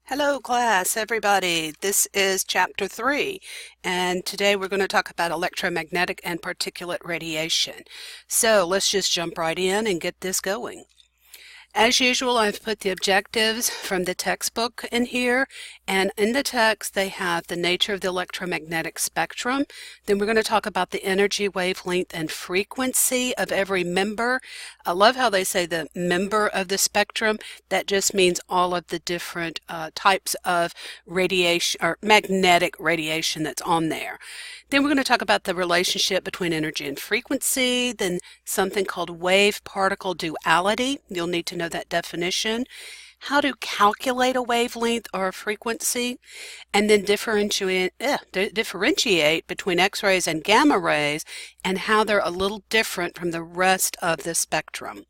Hello class, everybody. This is chapter 3, and today we're going to talk about electromagnetic and particulate radiation. So let's just jump right in and get this going. As usual, I've put the objectives from the textbook in here, and in the text they have the nature of the electromagnetic spectrum. Then we're going to talk about the energy, wavelength, and frequency of every member. I love how they say the member of the spectrum. That just means all of the different types of radiation or magnetic radiation that's on there. Then we're going to talk about the relationship between energy and frequency, then something called wave-particle duality. You'll need to know that definition. How to calculate a wavelength or a frequency, and then differentiate between X-rays and gamma rays and how they're a little different from the rest of the spectrum.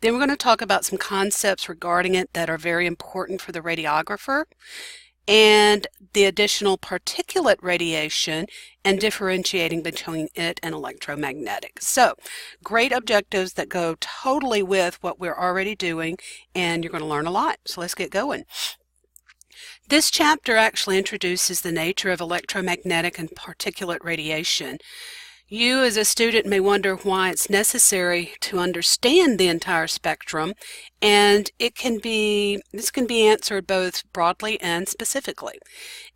Then we're going to talk about some concepts regarding it that are very important for the radiographer, and the additional particulate radiation and differentiating between it and electromagnetic. So, great objectives that go totally with what we're already doing, and you're going to learn a lot. So let's get going. This chapter actually introduces the nature of electromagnetic and particulate radiation. You as a student may wonder why it's necessary to understand the entire spectrum, and this can be answered both broadly and specifically.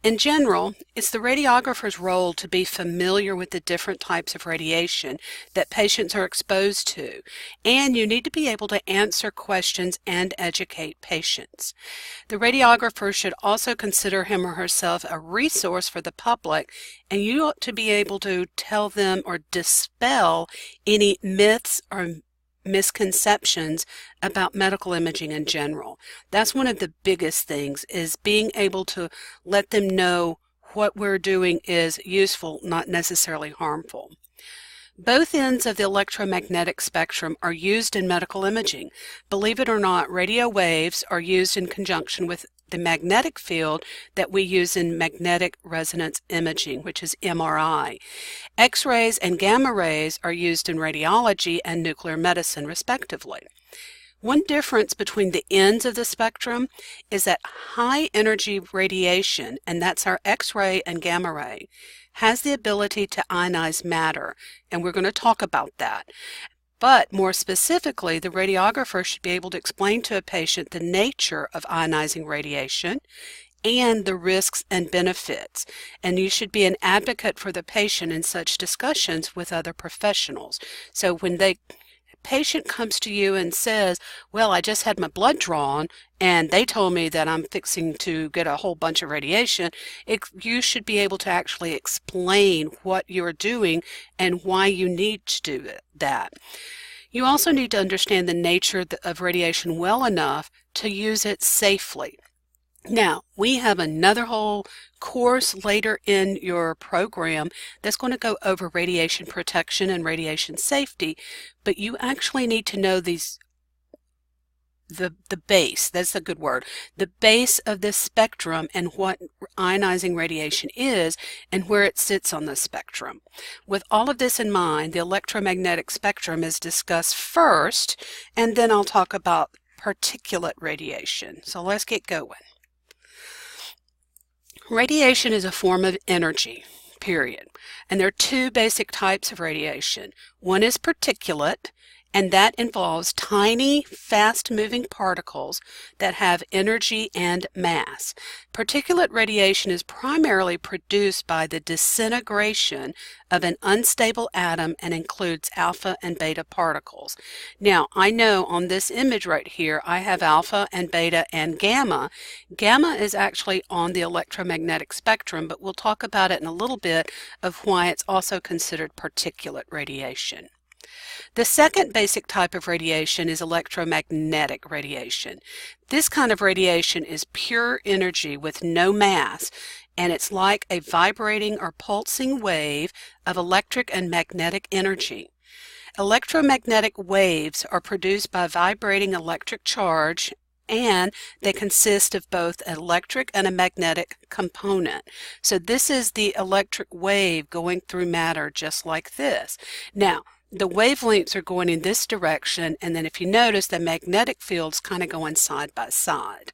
In general, it's the radiographer's role to be familiar with the different types of radiation that patients are exposed to, and you need to be able to answer questions and educate patients. The radiographer should also consider him or herself a resource for the public, and you ought to be able to tell them or dispel any myths or misconceptions about medical imaging in general. That's one of the biggest things, is being able to let them know what we're doing is useful, not necessarily harmful. Both ends of the electromagnetic spectrum are used in medical imaging. Believe it or not, radio waves are used in conjunction with the magnetic field that we use in magnetic resonance imaging, which is MRI. X-rays and gamma rays are used in radiology and nuclear medicine, respectively. One difference between the ends of the spectrum is that high energy radiation, and that's our X-ray and gamma ray, has the ability to ionize matter, and we're going to talk about that. But more specifically, the radiographer should be able to explain to a patient the nature of ionizing radiation and the risks and benefits. And you should be an advocate for the patient in such discussions with other professionals. So when the patient comes to you and says, well, I just had my blood drawn and they told me that I'm fixing to get a whole bunch of radiation, you should be able to actually explain what you're doing and why you need to do that. You also need to understand the nature of radiation well enough to use it safely. Now, we have another whole course later in your program that's going to go over radiation protection and radiation safety, but you actually need to know the base, that's a good word, the base of this spectrum and what ionizing radiation is and where it sits on the spectrum. With all of this in mind, the electromagnetic spectrum is discussed first, and then I'll talk about particulate radiation. So let's get going. Radiation is a form of energy, period. And there are two basic types of radiation. One is particulate, and that involves tiny, fast-moving particles that have energy and mass. Particulate radiation is primarily produced by the disintegration of an unstable atom and includes alpha and beta particles. Now, I know on this image right here, I have alpha and beta and gamma. Gamma is actually on the electromagnetic spectrum, but we'll talk about it in a little bit of why it's also considered particulate radiation. The second basic type of radiation is electromagnetic radiation. This kind of radiation is pure energy with no mass, and it's like a vibrating or pulsing wave of electric and magnetic energy. Electromagnetic waves are produced by vibrating electric charge, and they consist of both an electric and a magnetic component. So this is the electric wave going through matter just like this. Now, the wavelengths are going in this direction, and then if you notice, the magnetic field's kind of going side by side.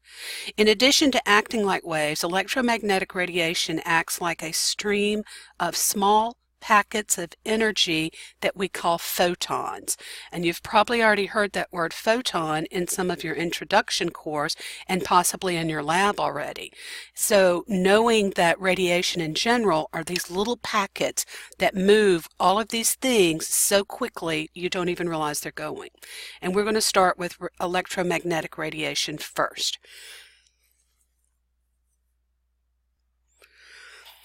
In addition to acting like waves, electromagnetic radiation acts like a stream of small packets of energy that we call photons. And you've probably already heard that word photon in some of your introduction course and possibly in your lab already. So knowing that radiation in general are these little packets that move all of these things so quickly you don't even realize they're going. And we're going to start with electromagnetic radiation first.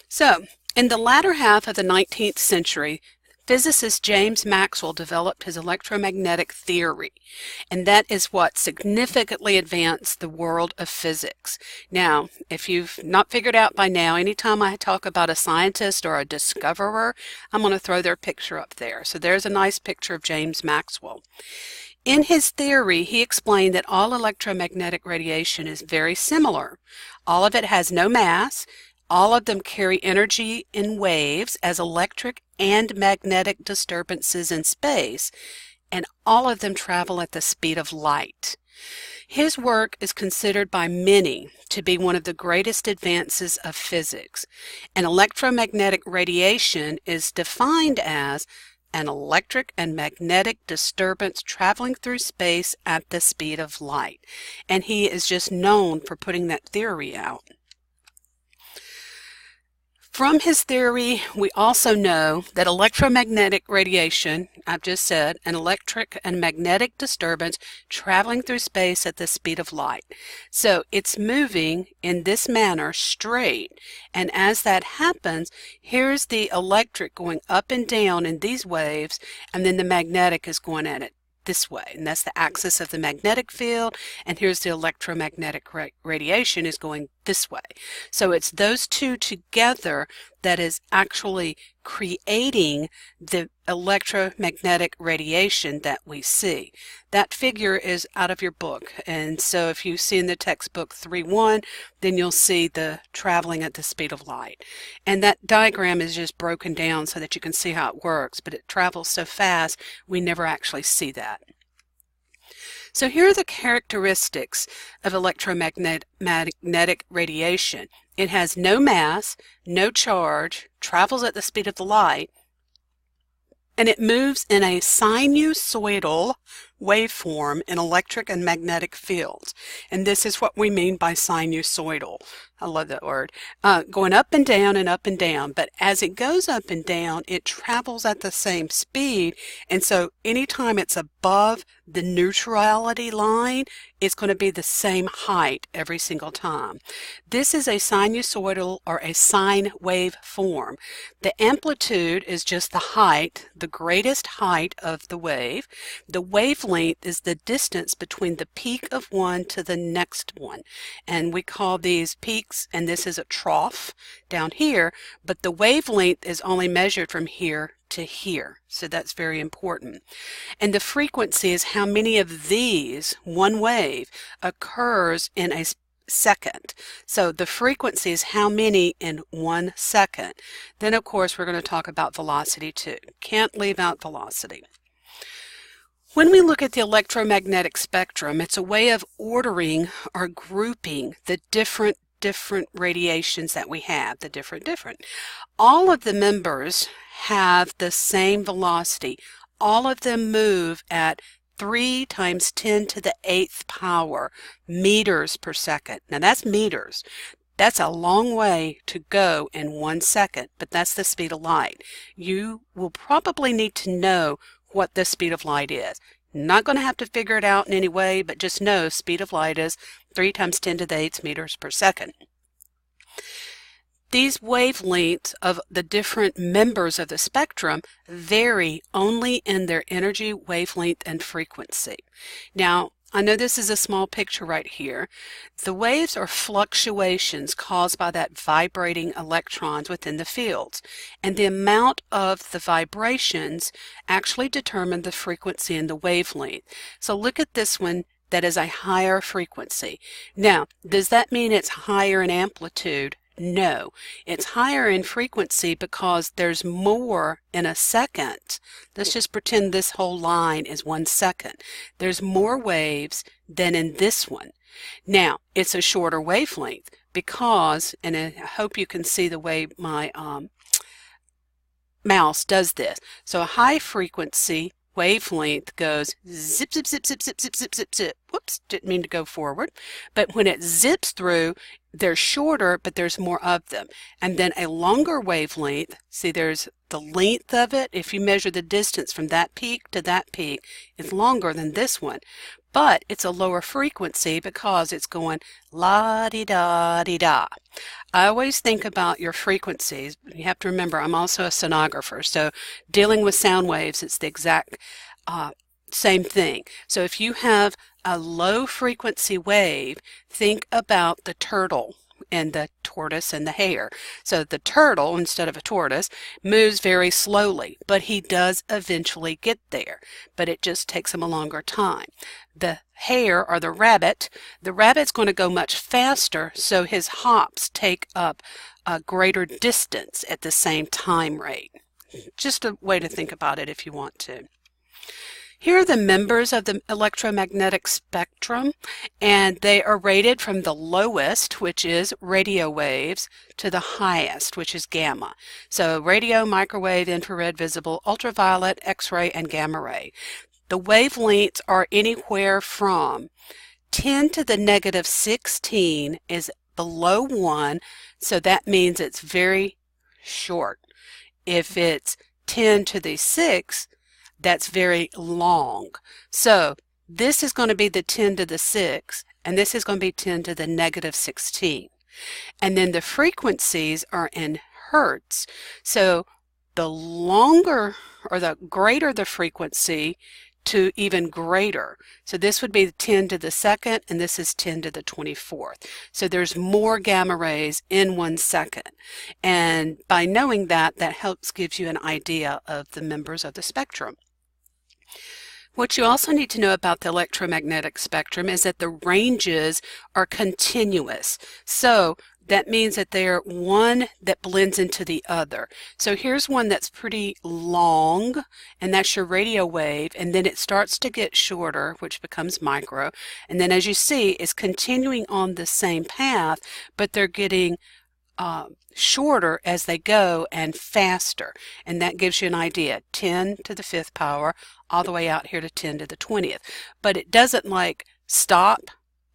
So, in the latter half of the 19th century, physicist James Maxwell developed his electromagnetic theory, and that is what significantly advanced the world of physics. Now, if you've not figured out by now, anytime I talk about a scientist or a discoverer, I'm going to throw their picture up there. So there's a nice picture of James Maxwell. In his theory, he explained that all electromagnetic radiation is very similar. All of it has no mass. All of them carry energy in waves as electric and magnetic disturbances in space, and all of them travel at the speed of light. His work is considered by many to be one of the greatest advances of physics, and electromagnetic radiation is defined as an electric and magnetic disturbance traveling through space at the speed of light. And he is just known for putting that theory out. From his theory, we also know that electromagnetic radiation, I've just said, an electric and magnetic disturbance traveling through space at the speed of light. So it's moving in this manner straight, and as that happens, here's the electric going up and down in these waves, and then the magnetic is going at it this way, and that's the axis of the magnetic field, and here's the electromagnetic radiation is going this way. So it's those two together that is actually creating the electromagnetic radiation that we see. That figure is out of your book, and so if you see in the textbook 3.1, then you'll see the traveling at the speed of light. And that diagram is just broken down so that you can see how it works, but it travels so fast we never actually see that. So here are the characteristics of electromagnetic radiation. It has no mass, no charge, travels at the speed of the light, and it moves in a sinusoidal waveform in electric and magnetic fields. And this is what we mean by sinusoidal. I love that word. Going up and down and up and down. But as it goes up and down, it travels at the same speed. And so anytime it's above the neutrality line, it's going to be the same height every single time. This is a sinusoidal or a sine wave form. The amplitude is just the height, the greatest height of the wave. The wavelength is the distance between the peak of one to the next one. And we call these peaks, and this is a trough down here, but the wavelength is only measured from here to here. So that's very important. And the frequency is how many of these, one wave, occurs in a second. So the frequency is how many in 1 second. Then of course we're going to talk about velocity too. Can't leave out velocity. When we look at the electromagnetic spectrum, it's a way of ordering or grouping the different radiations that we have, the different. All of the members have the same velocity. All of them move at 3 times 10 to the 8th power meters per second. Now that's meters. That's a long way to go in 1 second, but that's the speed of light. You will probably need to know what the speed of light is. Not going to have to figure it out in any way, but just know speed of light is 3 times 10 to the 8th meters per second. These wavelengths of the different members of the spectrum vary only in their energy, wavelength, and frequency. Now, I know this is a small picture right here. The waves are fluctuations caused by that vibrating electrons within the fields, and the amount of the vibrations actually determine the frequency and the wavelength. So look at this one. That is a higher frequency. Now, does that mean it's higher in amplitude? No, it's higher in frequency because there's more in a second. Let's just pretend this whole line is 1 second. There's more waves than in this one. Now, it's a shorter wavelength because, and I hope you can see the way my mouse does this. So a high frequency wavelength goes zip, zip, zip, zip, zip, zip, zip, zip, zip. Whoops, didn't mean to go forward. But when it zips through, they're shorter, but there's more of them. And then a longer wavelength, see there's the length of it. If you measure the distance from that peak to that peak, it's longer than this one. But it's a lower frequency because it's going la-di-da-di-da. I always think about your frequencies. You have to remember, I'm also a sonographer, so dealing with sound waves, it's the exact same thing. So if you have a low frequency wave, think about the turtle and the tortoise and the hare. So the turtle, instead of a tortoise, moves very slowly, but he does eventually get there, but it just takes him a longer time. The hare or the rabbit's going to go much faster, so his hops take up a greater distance at the same time rate. Just a way to think about it if you want to. Here are the members of the electromagnetic spectrum, and they are rated from the lowest, which is radio waves, to the highest, which is gamma. So radio, microwave, infrared, visible, ultraviolet, X-ray, and gamma ray. The wavelengths are anywhere from 10 to the negative 16 is below 1, so that means it's very short. If it's 10 to the 6, that's very long. So this is going to be the 10 to the 6, and this is going to be 10 to the negative 16. And then the frequencies are in hertz. So the longer or the greater the frequency to even greater. So this would be 10 to the 2nd, and this is 10 to the 24th. So there's more gamma rays in 1 second. And by knowing that, that helps gives you an idea of the members of the spectrum. What you also need to know about the electromagnetic spectrum is that the ranges are continuous. So that means that they're one that blends into the other. So here's one that's pretty long, and that's your radio wave, and then it starts to get shorter, which becomes micro, and then as you see, it's continuing on the same path, but they're getting shorter as they go and faster, and that gives you an idea. 10 to the 5th power all the way out here to 10 to the 20th, but it doesn't like stop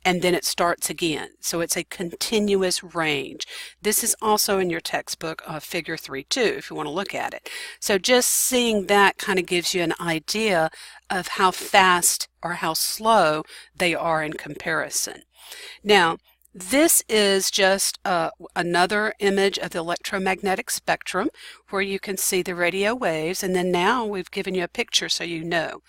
and then it starts again. So it's a continuous range. This is also in your textbook, figure 3.2, if you want to look at it. So just seeing that kind of gives you an idea of how fast or how slow they are in comparison. Now, this is just another image of the electromagnetic spectrum where you can see the radio waves, and then now we've given you a picture so you know.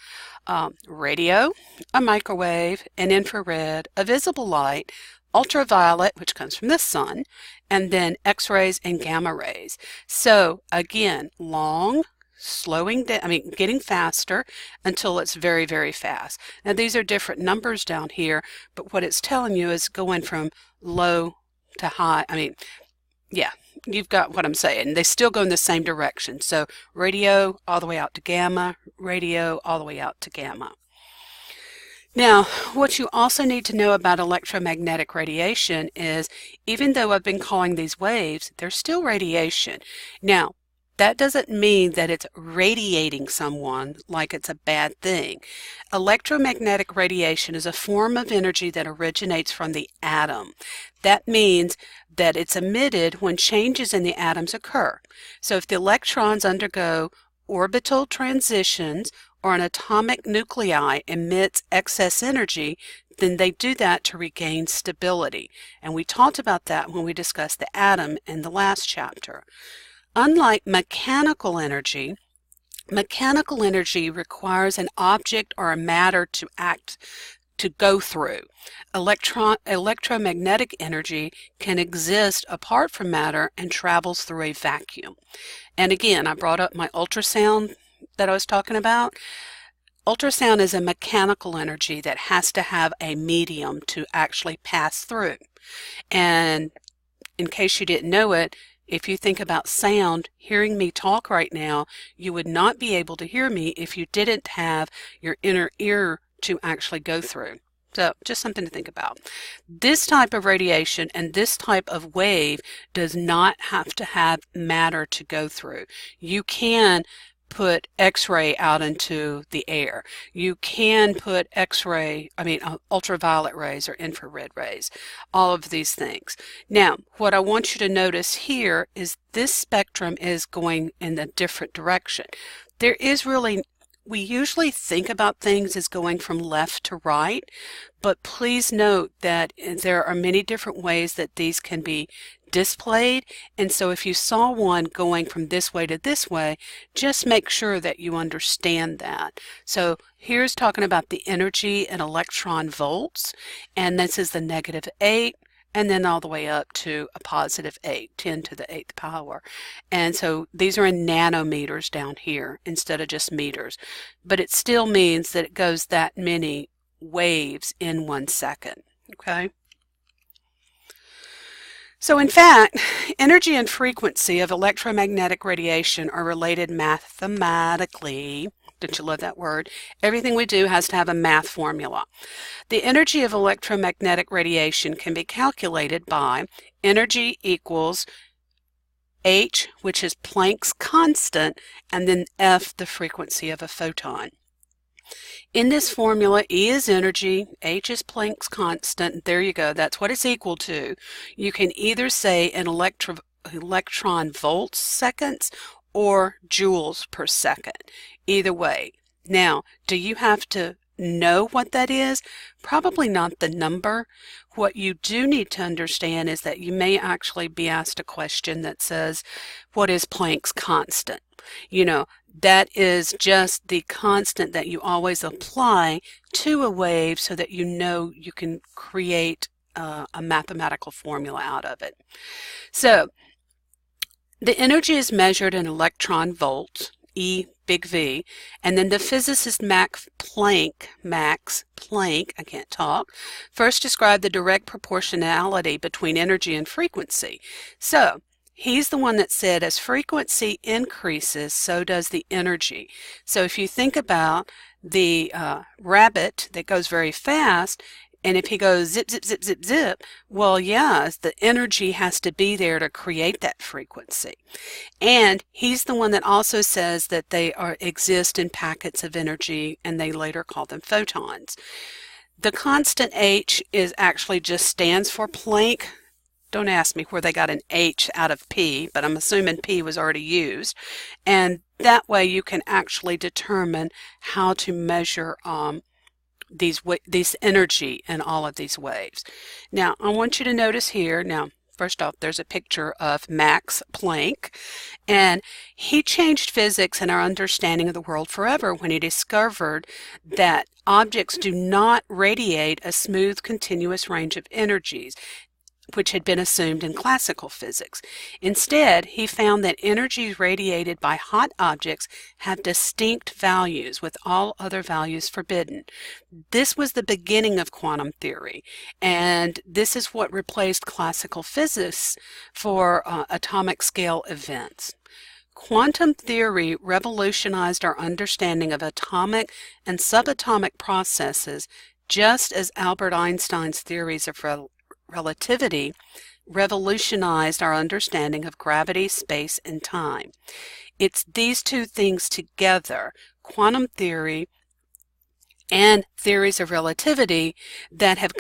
Radio, a microwave, an infrared, a visible light, ultraviolet, which comes from the sun, and then X-rays and gamma rays. So again, long, slowing down, getting faster until it's very, very fast. Now these are different numbers down here, but what it's telling you is going from low to high. Yeah, you've got what I'm saying. They still go in the same direction. So radio all the way out to gamma, radio all the way out to gamma. Now, what you also need to know about electromagnetic radiation is, even though I've been calling these waves, they're still radiation. Now, that doesn't mean that it's radiating someone like it's a bad thing. Electromagnetic radiation is a form of energy that originates from the atom. That means that it's emitted when changes in the atoms occur. So if the electrons undergo orbital transitions or an atomic nuclei emits excess energy, then they do that to regain stability. And we talked about that when we discussed the atom in the last chapter. Unlike mechanical energy requires an object or a matter to go through. Electromagnetic energy can exist apart from matter and travels through a vacuum. And again, I brought up my ultrasound that I was talking about. Ultrasound is a mechanical energy that has to have a medium to actually pass through. And in case you didn't know it, if you think about sound, hearing me talk right now, you would not be able to hear me if you didn't have your inner ear to actually go through. So just something to think about. This type of radiation and this type of wave does not have to have matter to go through. You can put X-ray out into the air. You can put ultraviolet rays or infrared rays, all of these things. Now, what I want you to notice here is this spectrum is going in a different direction. We usually think about things as going from left to right, but please note that there are many different ways that these can be displayed, and so if you saw one going from this way to this way, just make sure that you understand that. So here's talking about the energy in electron volts, and this is the -8, and then all the way up to a +8, 10 to the 8th power. And so these are in nanometers down here instead of just meters. But it still means that it goes that many waves in 1 second, okay? So in fact, energy and frequency of electromagnetic radiation are related mathematically. Don't you love that word? Everything we do has to have a math formula. The energy of electromagnetic radiation can be calculated by energy equals H, which is Planck's constant, and then F, the frequency of a photon. In this formula, E is energy, H is Planck's constant. There you go. That's what it's equal to. You can either say in electron volts seconds or joules per second. Either way. Now, do you have to know what that is? Probably not the number. What you do need to understand is that you may actually be asked a question that says, what is Planck's constant? You know, that is just the constant that you always apply to a wave so that you know you can create a mathematical formula out of it. So, the energy is measured in electron volts, E big V, and then the physicist Max Planck, I can't talk, first described the direct proportionality between energy and frequency. So, he's the one that said as frequency increases, so does the energy. So if you think about the rabbit that goes very fast, and if he goes zip, zip, zip, zip, zip, well, yeah, the energy has to be there to create that frequency. And he's the one that also says that they exist in packets of energy, and they later call them photons. The constant H is actually just stands for Planck. Don't ask me where they got an H out of P, but I'm assuming P was already used. And that way you can actually determine how to measure these energy in all of these waves. Now, I want you to notice here, first off, there's a picture of Max Planck, and he changed physics and our understanding of the world forever when he discovered that objects do not radiate a smooth, continuous range of energies, which had been assumed in classical physics. Instead, he found that energies radiated by hot objects have distinct values, with all other values forbidden. This was the beginning of quantum theory, and this is what replaced classical physics for atomic scale events. Quantum theory revolutionized our understanding of atomic and subatomic processes, just as Albert Einstein's theories of relativity revolutionized our understanding of gravity, space, and time. It's these two things together, quantum theory and theories of relativity, that have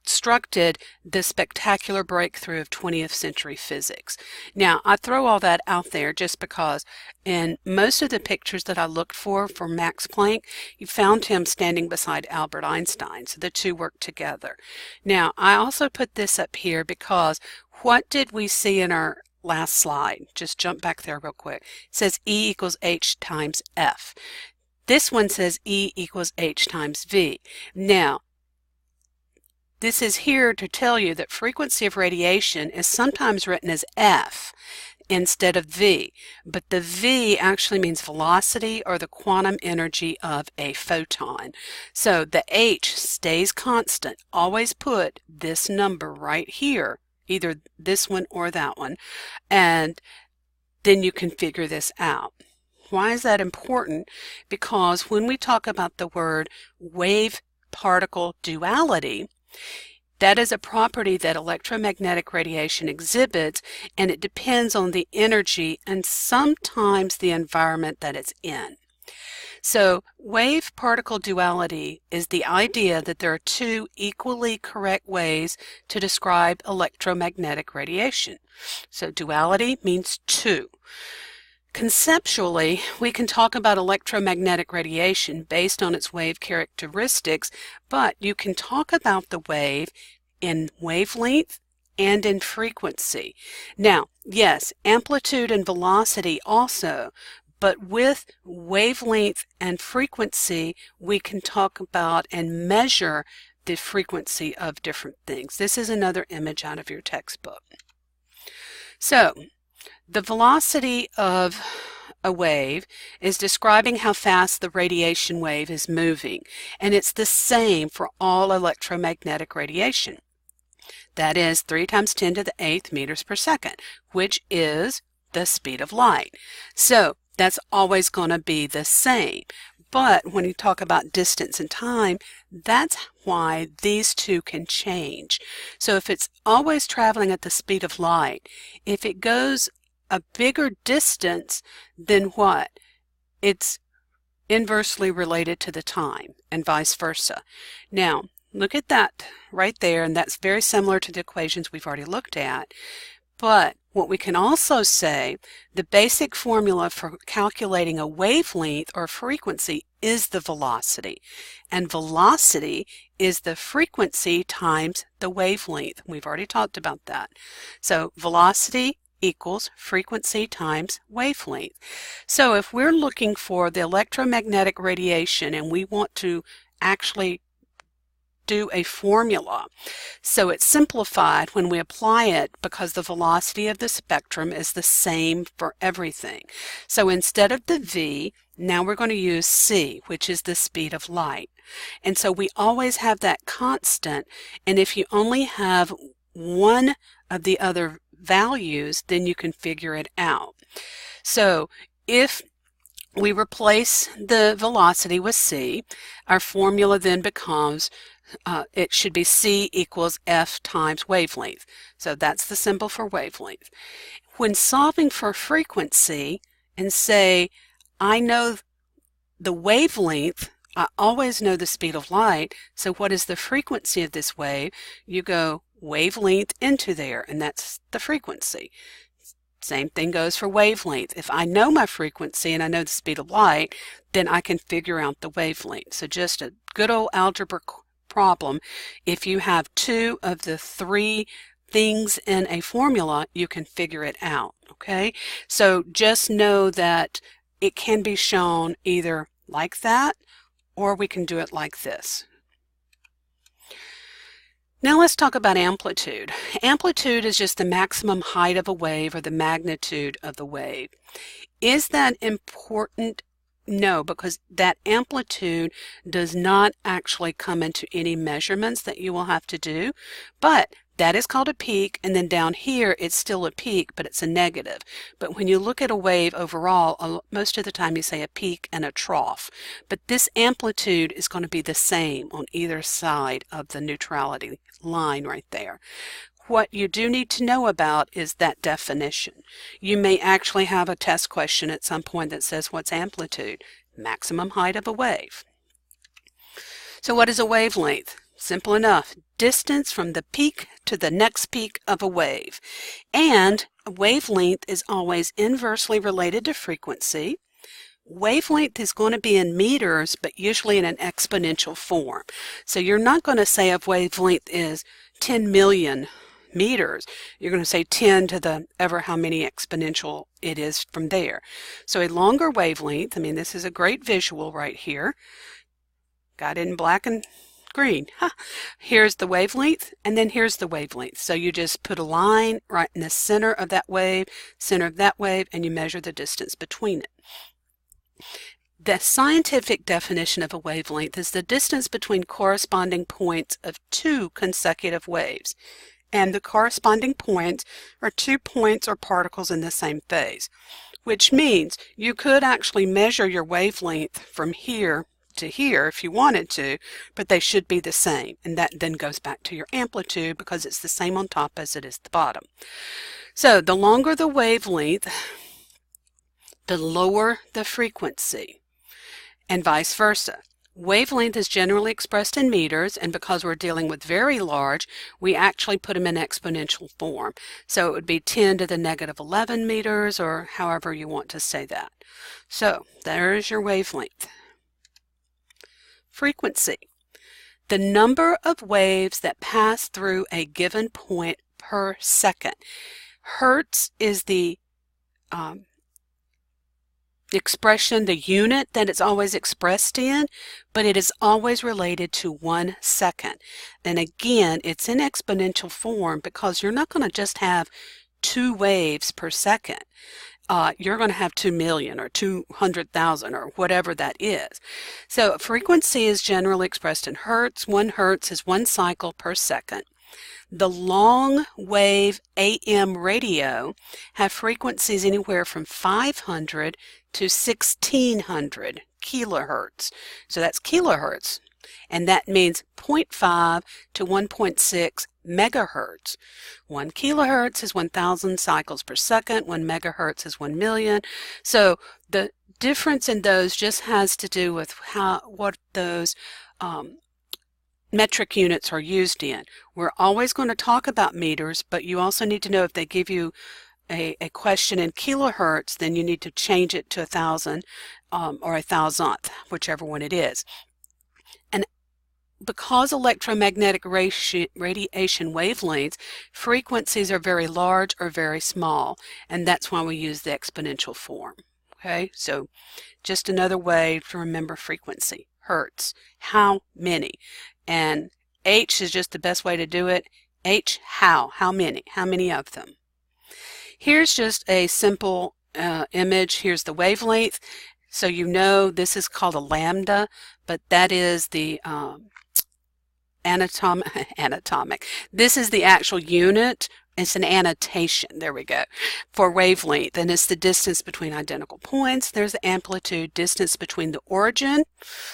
constructed the spectacular breakthrough of 20th century physics. Now, I throw all that out there just because in most of the pictures that I looked for Max Planck, you found him standing beside Albert Einstein, so the two work together. Now, I also put this up here because what did we see in our last slide? Just jump back there real quick. It says E equals H times F. This one says E equals H times V. Now, this is here to tell you that frequency of radiation is sometimes written as F instead of V, but the V actually means velocity or the quantum energy of a photon. So the H stays constant. Always put this number right here either this one or that one, and then you can figure this out. Why is that important? Because when we talk about the word wave-particle duality, that is a property that electromagnetic radiation exhibits, and it depends on the energy and sometimes the environment that it's in. So wave-particle duality is the idea that there are two equally correct ways to describe electromagnetic radiation. So duality means two. Conceptually, we can talk about electromagnetic radiation based on its wave characteristics, but you can talk about the wave in wavelength and in frequency. Now, yes, amplitude and velocity also, but with wavelength and frequency, we can talk about and measure the frequency of different things. This is another image out of your textbook. So, the velocity of a wave is describing how fast the radiation wave is moving, and it's the same for all electromagnetic radiation. That is 3 × 10⁸ meters per second, which is the speed of light. So that's always going to be the same. But when you talk about distance and time, that's why these two can change. So if it's always traveling at the speed of light, if it goes a bigger distance, then what? It's inversely related to the time, and vice versa. Now, look at that right there, and that's very similar to the equations we've already looked at. But what we can also say, the basic formula for calculating a wavelength or frequency is the velocity. And velocity is the frequency times the wavelength. We've already talked about that. So velocity equals frequency times wavelength. So if we're looking for the electromagnetic radiation and we want to actually do a formula, so it's simplified when we apply it because the velocity of the spectrum is the same for everything. So instead of the V, now we're going to use c, which is the speed of light. And so we always have that constant, and if you only have one of the other values, then you can figure it out. So if we replace the velocity with c, our formula then becomes it should be c equals f times wavelength. So that's the symbol for wavelength. When solving for frequency and say I know the wavelength, I always know the speed of light, so what is the frequency of this wave? You go wavelength into there, and that's the frequency. Same thing goes for wavelength. If I know my frequency and I know the speed of light, then I can figure out the wavelength. So just a good old algebra problem. If you have two of the three things in a formula, you can figure it out. Okay? So just know that it can be shown either like that, or we can do it like this. Now let's talk about amplitude. Amplitude is just the maximum height of a wave or the magnitude of the wave. Is that important? No, because that amplitude does not actually come into any measurements that you will have to do, but that is called a peak, and then down here it's still a peak, but it's a negative. But when you look at a wave overall, most of the time you say a peak and a trough. But this amplitude is going to be the same on either side of the neutrality line right there. What you do need to know about is that definition. You may actually have a test question at some point that says, what's amplitude? Maximum height of a wave. So what is a wavelength? Simple enough. Distance from the peak to the next peak of a wave. And a wavelength is always inversely related to frequency. Wavelength is going to be in meters, but usually in an exponential form. So you're not going to say a wavelength is 10 million meters. You're going to say 10 to the ever how many exponential it is from there. So a longer wavelength, I mean, this is a great visual right here. Got it in black and green. Here's the wavelength, and then here's the wavelength. So you just put a line right in the center of that wave, and you measure the distance between it. The scientific definition of a wavelength is the distance between corresponding points of two consecutive waves. and the corresponding points are 2 points or particles in the same phase, which means you could actually measure your wavelength from here to here if you wanted to, but they should be the same, and that then goes back to your amplitude because it's the same on top as it is the bottom. So the longer the wavelength, the lower the frequency, and vice versa. Wavelength is generally expressed in meters, and because we're dealing with very large, we actually put them in exponential form. So it would be 10 to the negative 11 meters, or however you want to say that. So there's your wavelength. Frequency. The number of waves that pass through a given point per second. Hertz is the expression, the unit that it's always expressed in, but it is always related to 1 second. And again, it's in exponential form because you're not going to just have 2 waves per second. You're going to have 2 million or 200,000 or whatever that is. So frequency is generally expressed in hertz. 1 hertz is 1 cycle per second. The long wave AM radio have frequencies anywhere from 500 to 1600 kilohertz. So that's kilohertz, and that means 0.5 to 1.6 megahertz. 1 kilohertz is 1,000 cycles per second. 1 megahertz is 1 million. So the difference in those just has to do with what those metric units are used in. We're always going to talk about meters, but you also need to know if they give you a question in kilohertz, then you need to change it to 1,000 or 1,000th, whichever one it is. And because electromagnetic radiation wavelengths, frequencies are very large or very small, and that's why we use the exponential form. Okay, so just another way to remember frequency. Hertz, how many? And H is just the best way to do it. H, how many of them? Here's just a simple image. Here's the wavelength. So you know this is called a lambda, but that is the anatomic. This is the actual unit. It's an annotation, there we go, for wavelength, and it's the distance between identical points. There's the amplitude, distance between the origin.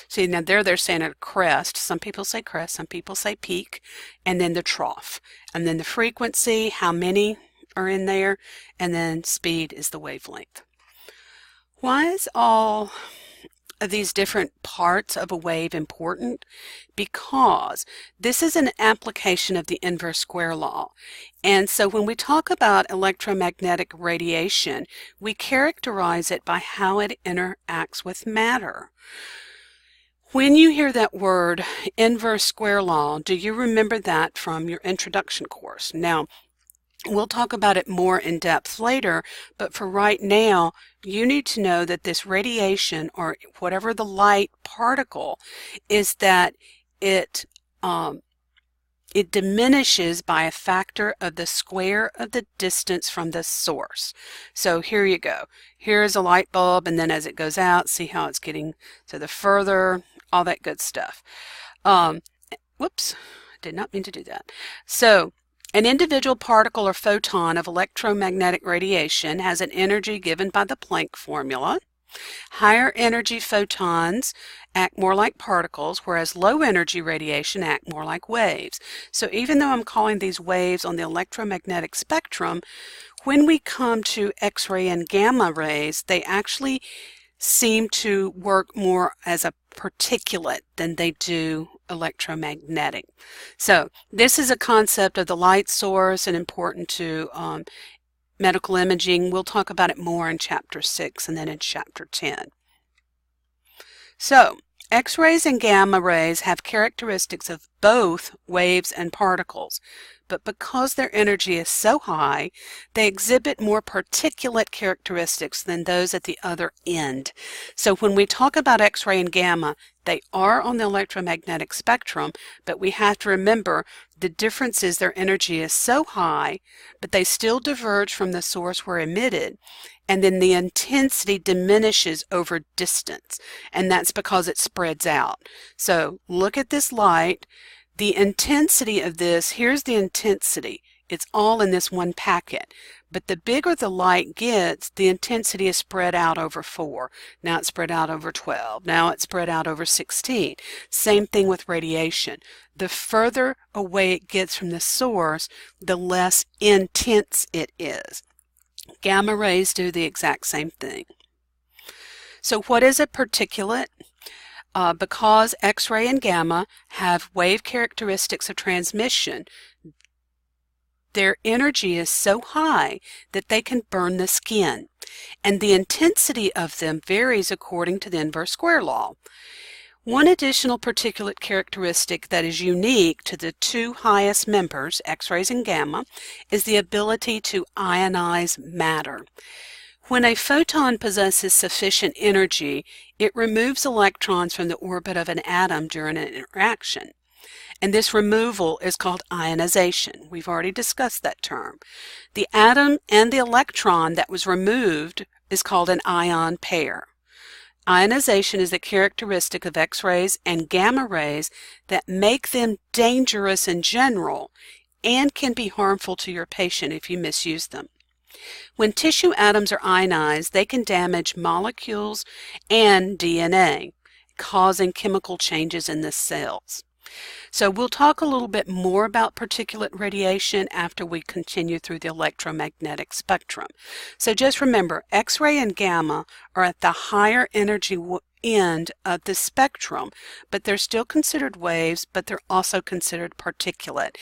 See, now they're saying a crest. Some people say crest, some people say peak, and then the trough. And then the frequency, how many are in there, and then speed is the wavelength. Why is all of these different parts of a wave important? Because this is an application of the inverse square law. And so when we talk about electromagnetic radiation, we characterize it by how it interacts with matter. When you hear that word, inverse square law, do you remember that from your introduction course? Now, we'll talk about it more in depth later, but for right now, you need to know that this radiation, or whatever the light particle, is that it diminishes by a factor of the square of the distance from the source. So here you go. Here's a light bulb, and then as it goes out, see how it's getting, so the further, all that good stuff. Whoops, did not mean to do that. So an individual particle or photon of electromagnetic radiation has an energy given by the Planck formula. Higher energy photons act more like particles, whereas low energy radiation act more like waves. So even though I'm calling these waves on the electromagnetic spectrum, when we come to X-ray and gamma rays, they actually seem to work more as a particulate than they do electromagnetic. So this is a concept of the light source and important to medical imaging. We'll talk about it more in Chapter 6 and then in Chapter 10. So X-rays and gamma rays have characteristics of both waves and particles, but because their energy is so high, they exhibit more particulate characteristics than those at the other end. So when we talk about X-ray and gamma, they are on the electromagnetic spectrum, but we have to remember the difference is their energy is so high, but they still diverge from the source where emitted, and then the intensity diminishes over distance, and that's because it spreads out. So look at this light. The intensity of this, here's the intensity. It's all in this one packet. But the bigger the light gets, the intensity is spread out over 4. Now it's spread out over 12. Now it's spread out over 16. Same thing with radiation. The further away it gets from the source, the less intense it is. Gamma rays do the exact same thing. So what is a particulate? Because X-ray and gamma have wave characteristics of transmission, their energy is so high that they can burn the skin, and the intensity of them varies according to the inverse square law. One additional particulate characteristic that is unique to the two highest members, X-rays and gamma, is the ability to ionize matter. When a photon possesses sufficient energy, it removes electrons from the orbit of an atom during an interaction. And this removal is called ionization. We've already discussed that term. The atom and the electron that was removed is called an ion pair. Ionization is a characteristic of X-rays and gamma rays that make them dangerous in general and can be harmful to your patient if you misuse them. When tissue atoms are ionized, they can damage molecules and DNA, causing chemical changes in the cells. So we'll talk a little bit more about particulate radiation after we continue through the electromagnetic spectrum. So just remember, X-ray and gamma are at the higher energy end of the spectrum, but they're still considered waves, but they're also considered particulate.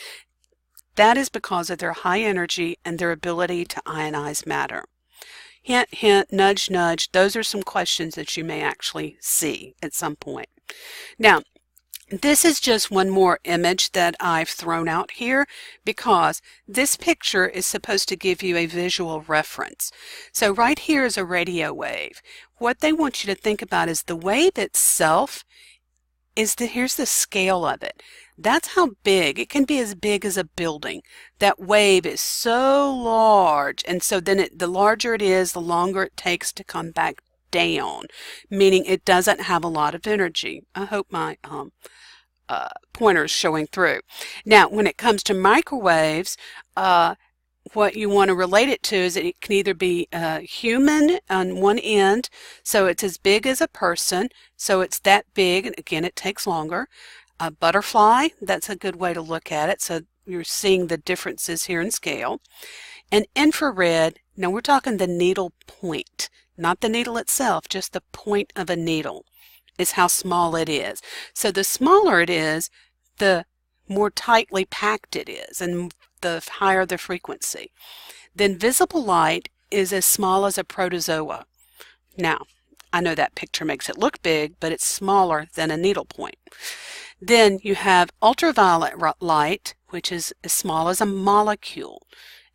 That is because of their high energy and their ability to ionize matter. Hint, hint, nudge, nudge, those are some questions that you may actually see at some point. Now, this is just one more image that I've thrown out here because this picture is supposed to give you a visual reference. So right here is a radio wave. What they want you to think about is the wave itself here's the scale of it. That's how big. It can be as big as a building. That wave is so large, and so then the larger it is, the longer it takes to come back down, meaning it doesn't have a lot of energy. I hope my pointer is showing through. Now, when it comes to microwaves, what you want to relate it to is that it can either be human on one end, so it's as big as a person, so it's that big, and again it takes longer. A butterfly, that's a good way to look at it, so you're seeing the differences here in scale. And infrared, now we're talking the needle point, not the needle itself, just the point of a needle is how small it is. So the smaller it is, the more tightly packed it is, and the higher the frequency. Then visible light is as small as a protozoa. Now, I know that picture makes it look big, but it's smaller than a needle point. Then you have ultraviolet light, which is as small as a molecule.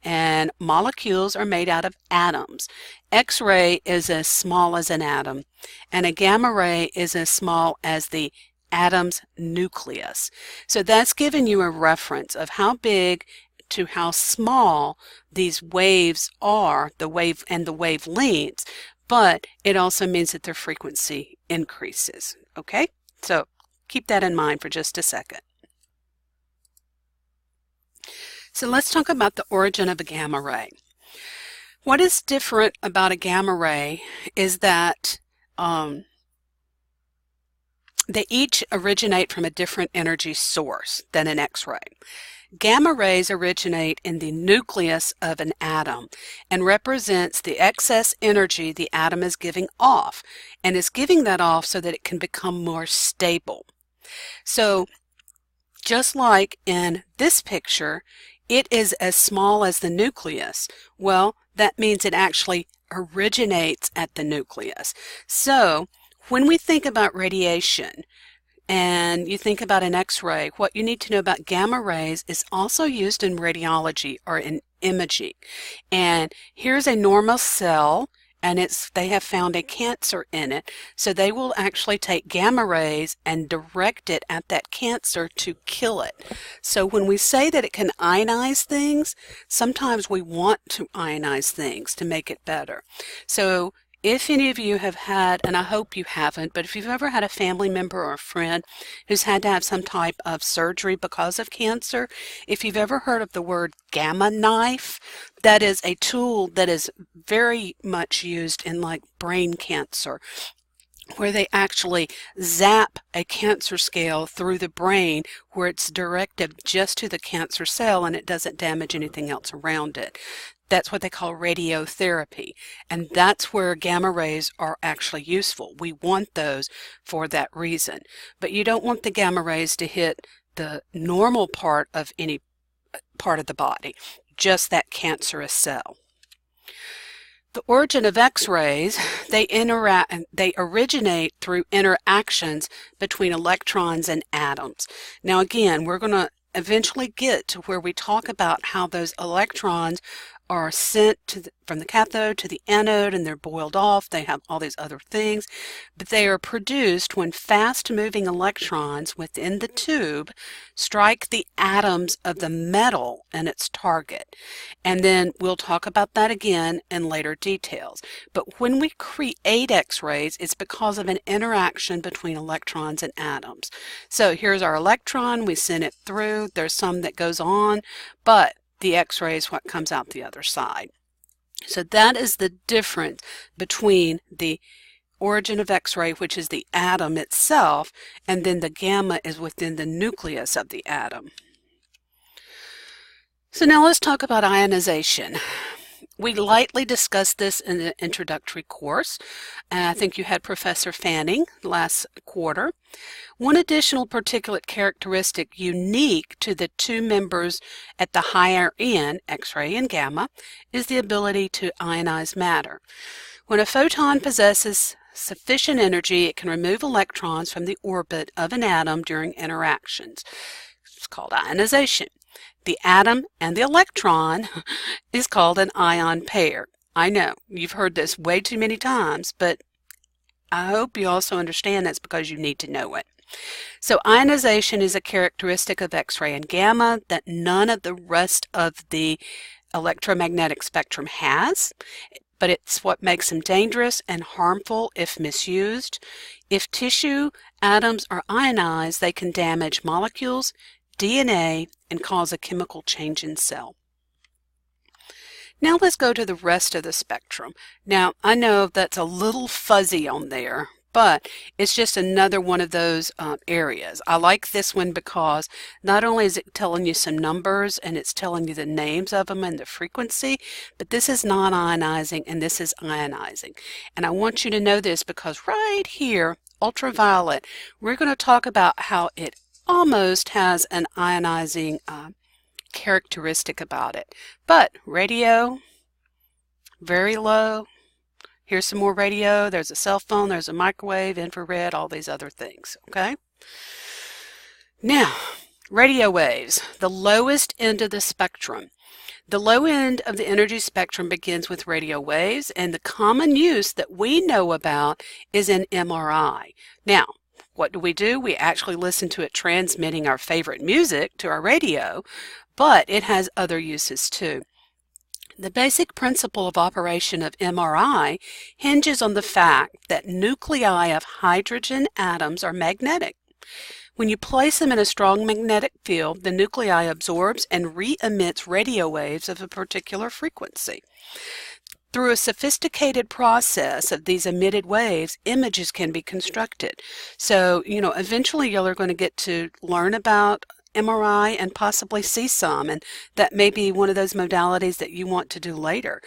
And molecules are made out of atoms. X-ray is as small as an atom, and a gamma ray is as small as the atom's nucleus. So that's giving you a reference of how big to how small these waves are, the wave and the wavelengths, but it also means that their frequency increases. Okay? So keep that in mind for just a second. So let's talk about the origin of a gamma ray. What is different about a gamma ray is that they each originate from a different energy source than an X-ray. Gamma rays originate in the nucleus of an atom and represents the excess energy the atom is giving off, and is giving that off so that it can become more stable. So just like in this picture, it is as small as the nucleus. Well, that means it actually originates at the nucleus. So when we think about radiation and you think about an X-ray, what you need to know about gamma rays is also used in radiology or in imaging. And here's a normal cell, and they have found a cancer in it, so they will actually take gamma rays and direct it at that cancer to kill it. So when we say that it can ionize things, sometimes we want to ionize things to make it better. So If any of you have had, and I hope you haven't, but if you've ever had a family member or a friend who's had to have some type of surgery because of cancer, if you've ever heard of the word Gamma knife, that is a tool that is very much used in like brain cancer, where they actually zap a cancer scale through the brain where it's directed just to the cancer cell and it doesn't damage anything else around it. That's what they call radiotherapy, and that's where gamma rays are actually useful. We want those for that reason. But you don't want the gamma rays to hit the normal part of any part of the body, just that cancerous cell. The origin of X-rays, they originate through interactions between electrons and atoms. Now again, we're going to eventually get to where we talk about how those electrons are sent from the cathode to the anode, and they're boiled off. They have all these other things, but they are produced when fast-moving electrons within the tube strike the atoms of the metal and its target. And then we'll talk about that again in later details. But when we create X-rays, it's because of an interaction between electrons and atoms. So here's our electron. We send it through. There's some that goes on, but the X-ray is what comes out the other side. So that is the difference between the origin of X-ray, which is the atom itself, and then the gamma is within the nucleus of the atom. So now let's talk about ionization. We lightly discussed this in the introductory course, and I think you had Professor Fanning last quarter. One additional particulate characteristic unique to the two members at the higher end, X-ray and gamma, is the ability to ionize matter. When a photon possesses sufficient energy, it can remove electrons from the orbit of an atom during interactions. It's called ionization. The atom and the electron is called an ion pair. I know, you've heard this way too many times, but I hope you also understand that's because you need to know it. So ionization is a characteristic of X-ray and gamma that none of the rest of the electromagnetic spectrum has, but it's what makes them dangerous and harmful if misused. If tissue atoms are ionized, they can damage molecules, DNA, and cause a chemical change in cell. Now let's go to the rest of the spectrum. Now I know that's a little fuzzy on there, but it's just another one of those areas. I like this one because not only is it telling you some numbers and it's telling you the names of them and the frequency, but this is non-ionizing and this is ionizing. And I want you to know this because right here, ultraviolet, we're going to talk about how it almost has an ionizing characteristic about it. But radio, very low. Here's some more radio. There's a cell phone, there's a microwave, infrared, all these other things, okay? Now, radio waves, the lowest end of the spectrum. The low end of the energy spectrum begins with radio waves, and the common use that we know about is in MRI. Now, what do? We actually listen to it transmitting our favorite music to our radio, but it has other uses too. The basic principle of operation of MRI hinges on the fact that nuclei of hydrogen atoms are magnetic. When you place them in a strong magnetic field, the nuclei absorbs and re-emits radio waves of a particular frequency. Through a sophisticated process of these emitted waves, images can be constructed. So, eventually you're going to get to learn about MRI and possibly see some, and that may be one of those modalities that you want to do later.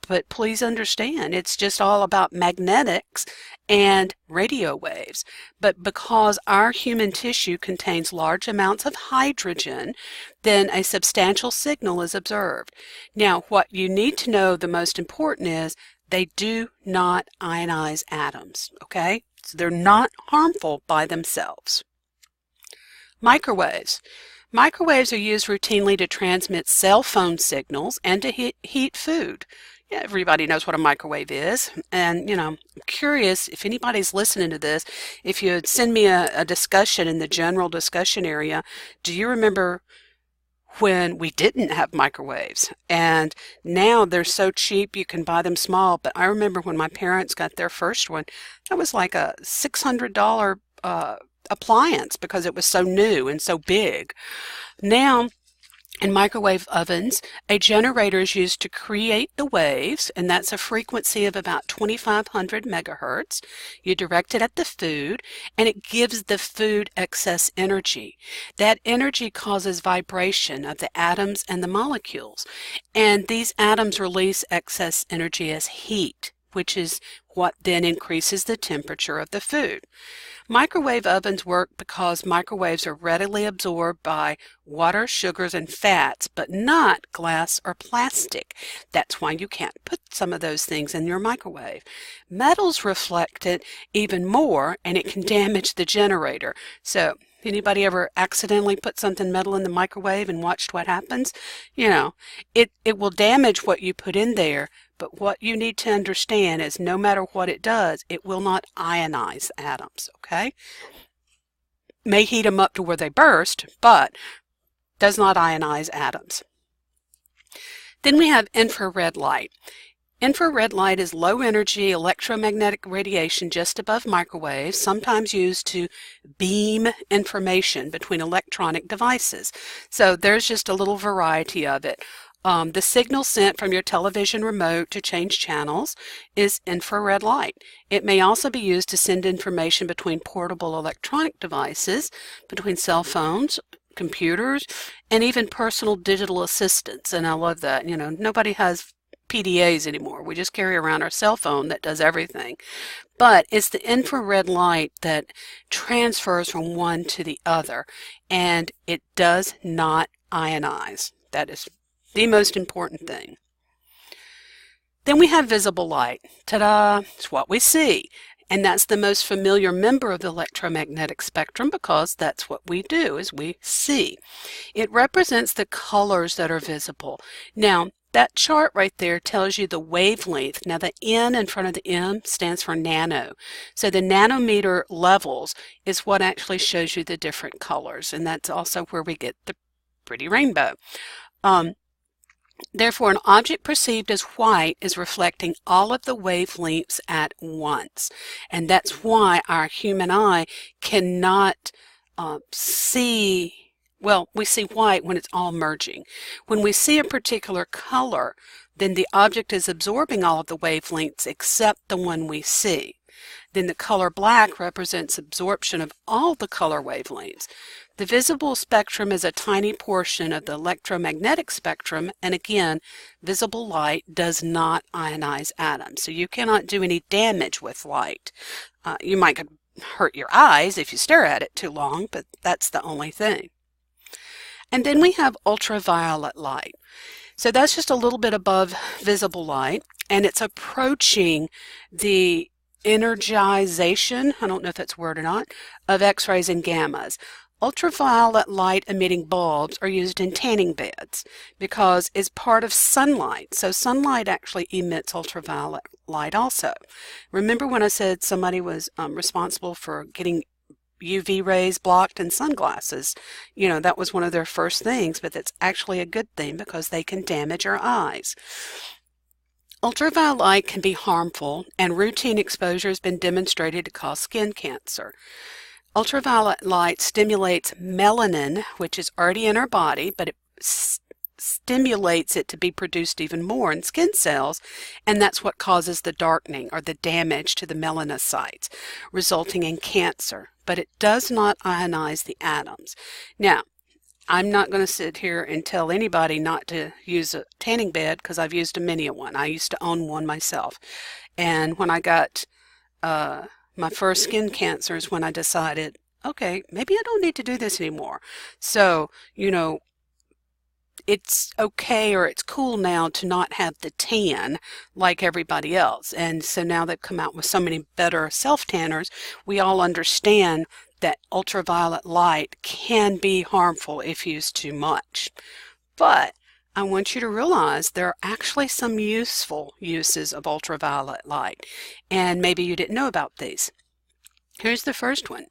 But please understand, it's just all about magnetics and radio waves. But because our human tissue contains large amounts of hydrogen, then a substantial signal is observed. Now, what you need to know, the most important, is they do not ionize atoms, okay? So they're not harmful by themselves. Microwaves. Microwaves are used routinely to transmit cell phone signals and to heat food. Yeah, everybody knows what a microwave is, and I'm curious if anybody's listening to this, if you'd send me a discussion in the general discussion area, do you remember when we didn't have microwaves. And now they're so cheap you can buy them small. But I remember when my parents got their first one, that was like a $600 appliance because it was so new and so big. Now, in microwave ovens, a generator is used to create the waves, and that's a frequency of about 2500 megahertz. You direct it at the food, and it gives the food excess energy. That energy causes vibration of the atoms and the molecules, and these atoms release excess energy as heat, which is what then increases the temperature of the food. Microwave ovens work because microwaves are readily absorbed by water, sugars, and fats, but not glass or plastic. That's why you can't put some of those things in your microwave. Metals reflect it even more, and it can damage the generator. So, anybody ever accidentally put something metal in the microwave and watched what happens? You know, it will damage what you put in there, but what you need to understand is no matter what it does, it will not ionize atoms, okay? May heat them up to where they burst, but does not ionize atoms. Then we have infrared light. Infrared light is low energy electromagnetic radiation just above microwaves, sometimes used to beam information between electronic devices. So there's just a little variety of it. The signal sent from your television remote to change channels is infrared light. It may also be used to send information between portable electronic devices, between cell phones, computers, and even personal digital assistants. And I love that. You know, nobody has PDAs anymore. We just carry around our cell phone that does everything. But it's the infrared light that transfers from one to the other, and it does not ionize. That is the most important thing. Then we have visible light. Ta-da! It's what we see. And that's the most familiar member of the electromagnetic spectrum because that's what we do, is we see. It represents the colors that are visible. Now, that chart right there tells you the wavelength. Now, the N in front of the M stands for nano. So the nanometer levels is what actually shows you the different colors, and that's also where we get the pretty rainbow. Therefore, an object perceived as white is reflecting all of the wavelengths at once. And that's why our human eye cannot see, well, we see white when it's all merging. When we see a particular color, then the object is absorbing all of the wavelengths except the one we see. Then the color black represents absorption of all the color wavelengths. The visible spectrum is a tiny portion of the electromagnetic spectrum, and again, visible light does not ionize atoms. So you cannot do any damage with light. You might hurt your eyes if you stare at it too long, but that's the only thing. And then we have ultraviolet light. So that's just a little bit above visible light, and it's approaching the energization, I don't know if that's a word or not, of X-rays and gammas. Ultraviolet light emitting bulbs are used in tanning beds because it's part of sunlight. So sunlight actually emits ultraviolet light also. Remember when I said somebody was responsible for getting UV rays blocked in sunglasses? You know, that was one of their first things, but that's actually a good thing because they can damage our eyes. Ultraviolet light can be harmful, and routine exposure has been demonstrated to cause skin cancer. Ultraviolet light stimulates melanin, which is already in our body, but it stimulates it to be produced even more in skin cells, and that's what causes the darkening or the damage to the melanocytes, resulting in cancer. But it does not ionize the atoms. Now, I'm not going to sit here and tell anybody not to use a tanning bed because I've used many a one. I used to own one myself. And when I got my first skin cancer is when I decided, okay, maybe I don't need to do this anymore. So, you know, it's okay or it's cool now to not have the tan like everybody else. And so now they've come out with so many better self-tanners, we all understand that ultraviolet light can be harmful if used too much. But I want you to realize there are actually some useful uses of ultraviolet light, and maybe you didn't know about these. Here's the first one.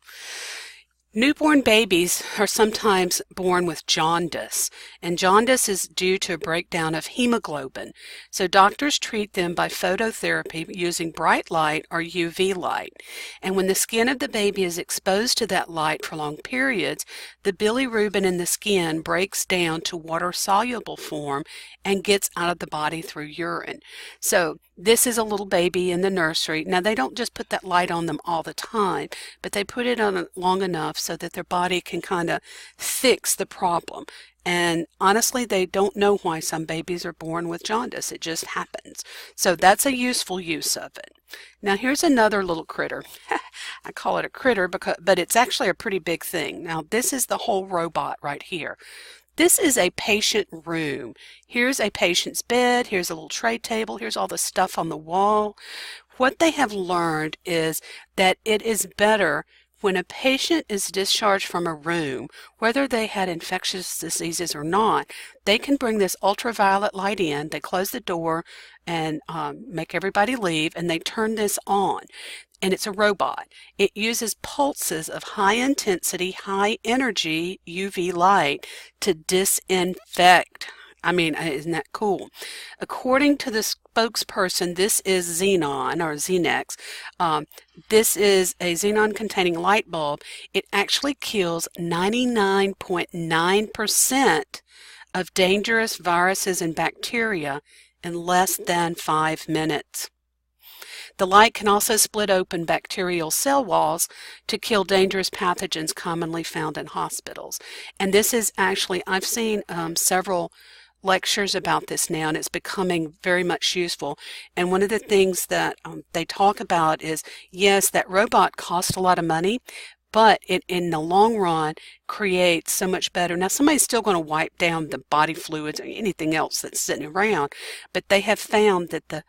Newborn babies are sometimes born with jaundice, and jaundice is due to a breakdown of hemoglobin. So doctors treat them by phototherapy using bright light or UV light. And when the skin of the baby is exposed to that light for long periods, the bilirubin in the skin breaks down to water-soluble form and gets out of the body through urine. So this is a little baby in the nursery. Now they don't just put that light on them all the time, but they put it on long enough so that their body can kind of fix the problem. And honestly, they don't know why some babies are born with jaundice. It just happens. So that's a useful use of it. Now here's another little critter. I call it a critter but it's actually a pretty big thing. Now this is the whole robot right here. This is a patient room. Here's a patient's bed. Here's a little tray table. Here's all the stuff on the wall. What they have learned is that it is better when a patient is discharged from a room, whether they had infectious diseases or not, they can bring this ultraviolet light in. They close the door and make everybody leave, and they turn this on. And it's a robot. It uses pulses of high intensity, high energy UV light to disinfect. I mean, isn't that cool? According to the spokesperson, this is xenon or Xenex. This is a xenon containing light bulb. It actually kills 99.9% of dangerous viruses and bacteria in less than 5 minutes. The light can also split open bacterial cell walls to kill dangerous pathogens commonly found in hospitals. And this is actually, I've seen several lectures about this now, and it's becoming very much useful. And one of the things that they talk about is, yes, that robot costs a lot of money, but it in the long run creates so much better. Now somebody's still going to wipe down the body fluids or anything else that's sitting around, but they have found that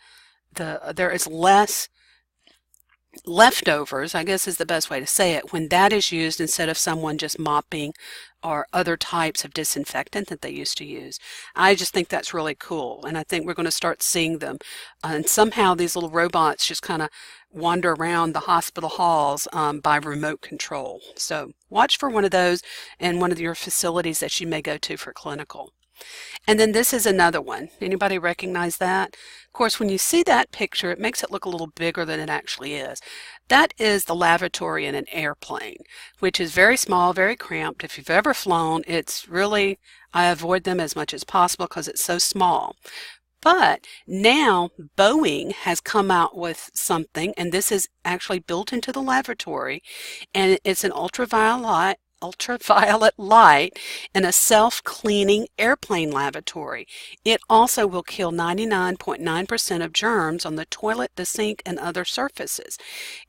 there is less leftovers, I guess is the best way to say it, when that is used instead of someone just mopping or other types of disinfectant that they used to use. I just think that's really cool, and I think we're going to start seeing them. And somehow these little robots just kind of wander around the hospital halls by remote control. So watch for one of those in one of your facilities that you may go to for clinical. And then this is another one. Anybody recognize that? Of course, when you see that picture, it makes it look a little bigger than it actually is. That is the lavatory in an airplane, which is very small, very cramped. If you've ever flown, it's really, I avoid them as much as possible because it's so small. But now Boeing has come out with something, and this is actually built into the lavatory, and it's an ultraviolet light in a self-cleaning airplane lavatory. It also will kill 99.9% of germs on the toilet, the sink, and other surfaces.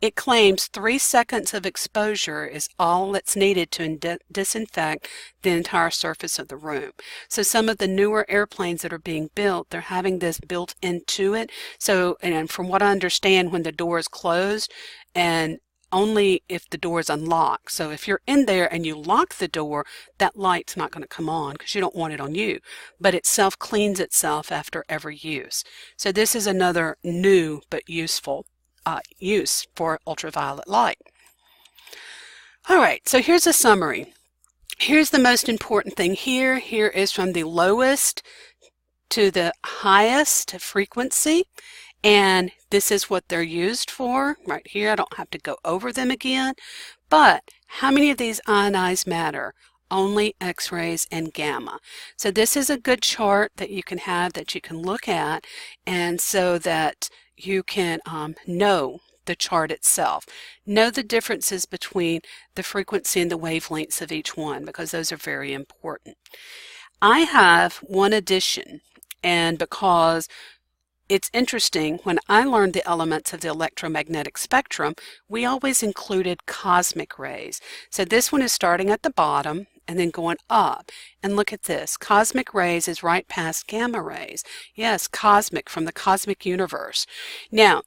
It claims 3 seconds of exposure is all that's needed to disinfect the entire surface of the room. So some of the newer airplanes that are being built, they're having this built into it. So, and from what I understand, when the door is closed, and only if the door is unlocked. So if you're in there and you lock the door, that light's not going to come on because you don't want it on you. But it self-cleans itself after every use. So this is another new but useful use for ultraviolet light. All right, so here's a summary. Here's the most important thing here. Here is from the lowest to the highest frequency. And this is what they're used for right here. I don't have to go over them again. But how many of these ionized matter? Only X-rays and gamma. So this is a good chart that you can have, that you can look at, and so that you can know the chart itself. Know the differences between the frequency and the wavelengths of each one, because those are very important. I have one addition, and because it's interesting, when I learned the elements of the electromagnetic spectrum, we always included cosmic rays. So this one is starting at the bottom and then going up. And look at this. Cosmic rays is right past gamma rays. Yes, cosmic, from the cosmic universe. Now,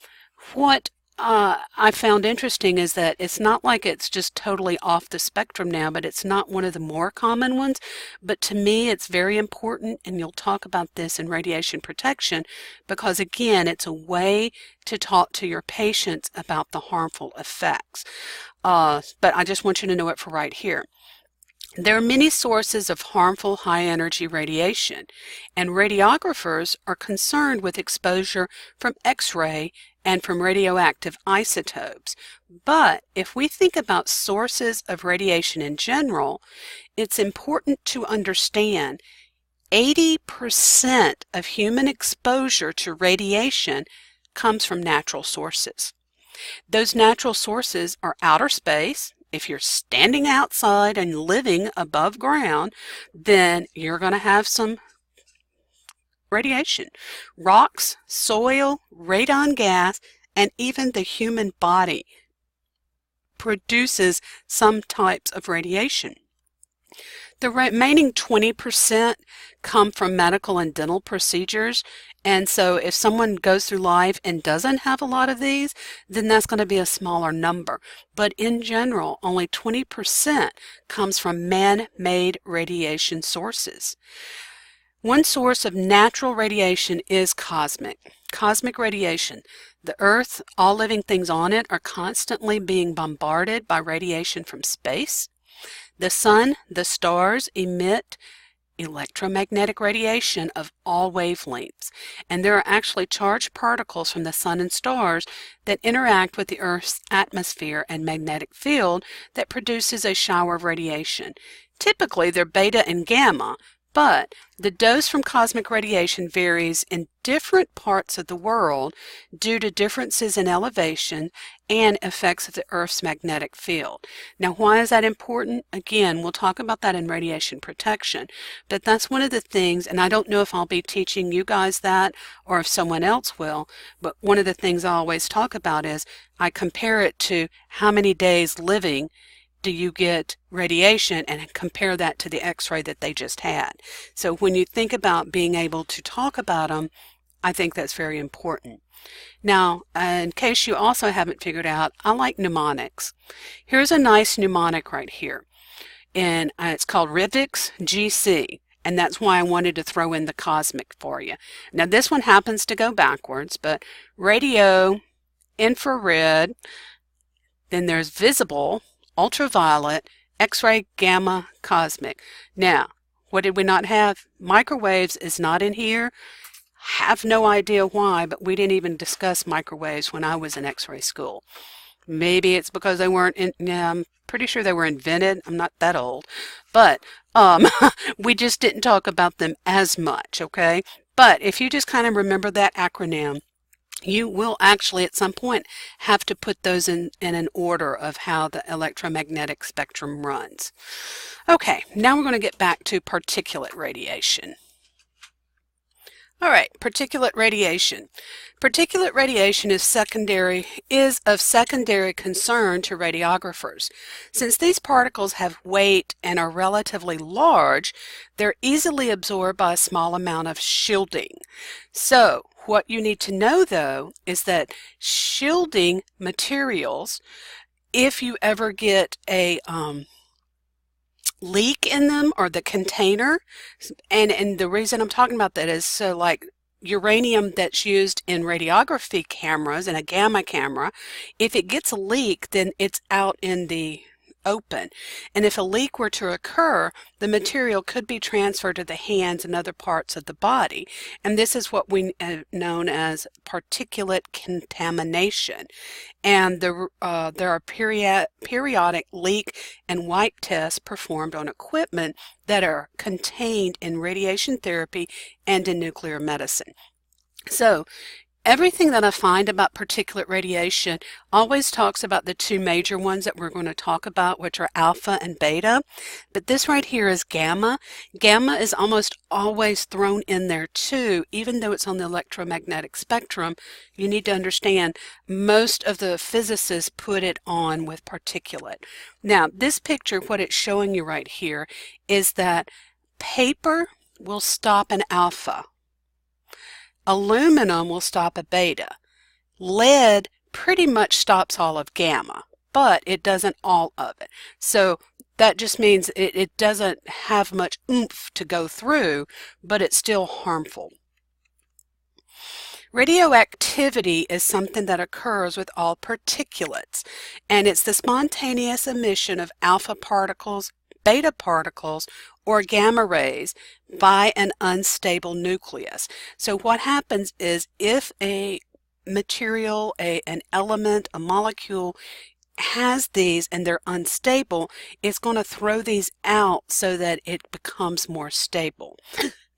what I found interesting is that it's not like it's just totally off the spectrum now, but it's not one of the more common ones. But to me, it's very important, and you'll talk about this in radiation protection, because again, it's a way to talk to your patients about the harmful effects. But I just want you to know it for right here. There are many sources of harmful high-energy radiation, and radiographers are concerned with exposure from X-ray and from radioactive isotopes. But if we think about sources of radiation in general, it's important to understand 80% of human exposure to radiation comes from natural sources. Those natural sources are outer space. If you're standing outside and living above ground, then you're going to have some radiation. Rocks, soil, radon gas, and even the human body produces some types of radiation. The remaining 20% come from medical and dental procedures, and so if someone goes through life and doesn't have a lot of these, then that's going to be a smaller number. But in general, only 20% comes from man-made radiation sources. One source of natural radiation is cosmic. Cosmic radiation. The Earth, all living things on it, are constantly being bombarded by radiation from space. The sun, the stars emit electromagnetic radiation of all wavelengths, and there are actually charged particles from the sun and stars that interact with the Earth's atmosphere and magnetic field that produces a shower of radiation. Typically, they're beta and gamma, but the dose from cosmic radiation varies in different parts of the world due to differences in elevation and effects of the Earth's magnetic field. Now, why is that important? Again, we'll talk about that in radiation protection, but that's one of the things, and I don't know if I'll be teaching you guys that or if someone else will, but one of the things I always talk about is I compare it to how many days living do you get radiation and compare that to the X-ray that they just had. So when you think about being able to talk about them, I think that's very important. Now, in case you also haven't figured out, I like mnemonics. Here's a nice mnemonic right here, and it's called Rivix GC, and that's why I wanted to throw in the cosmic for you. Now, this one happens to go backwards, but radio, infrared, then there's visible, ultraviolet, X-ray, gamma, cosmic. Now, what did we not have? Microwaves is not in here. Have no idea why, but we didn't even discuss microwaves when I was in X-ray school. Maybe it's because they weren't in, yeah, I'm pretty sure they were invented. I'm not that old. But we just didn't talk about them as much, okay? But if you just kind of remember that acronym, you will actually at some point have to put those in an order of how the electromagnetic spectrum runs. Okay, now we're going to get back to particulate radiation. All right, particulate radiation. Particulate radiation is of secondary concern to radiographers. Since these particles have weight and are relatively large, they're easily absorbed by a small amount of shielding. So, what you need to know, though, is that shielding materials, if you ever get a leak in them or the container, and the reason I'm talking about that is so like uranium that's used in radiography cameras and a gamma camera, if it gets a leak, then it's out in the open. And if a leak were to occur, the material could be transferred to the hands and other parts of the body. And this is what we known as particulate contamination. And there are periodic leak and wipe tests performed on equipment that are contained in radiation therapy and in nuclear medicine. So, everything that I find about particulate radiation always talks about the two major ones that we're going to talk about, which are alpha and beta. But this right here is gamma. Gamma is almost always thrown in there too, even though it's on the electromagnetic spectrum. You need to understand most of the physicists put it on with particulate. Now, this picture, what it's showing you right here, is that paper will stop an alpha. Aluminum will stop a beta. Lead pretty much stops all of gamma, but it doesn't all of it. So that just means it doesn't have much oomph to go through, but it's still harmful. Radioactivity is something that occurs with all particulates, and it's the spontaneous emission of alpha particles, beta particles, or gamma rays by an unstable nucleus. So what happens is if a material, an element, a molecule has these and they're unstable, it's going to throw these out so that it becomes more stable.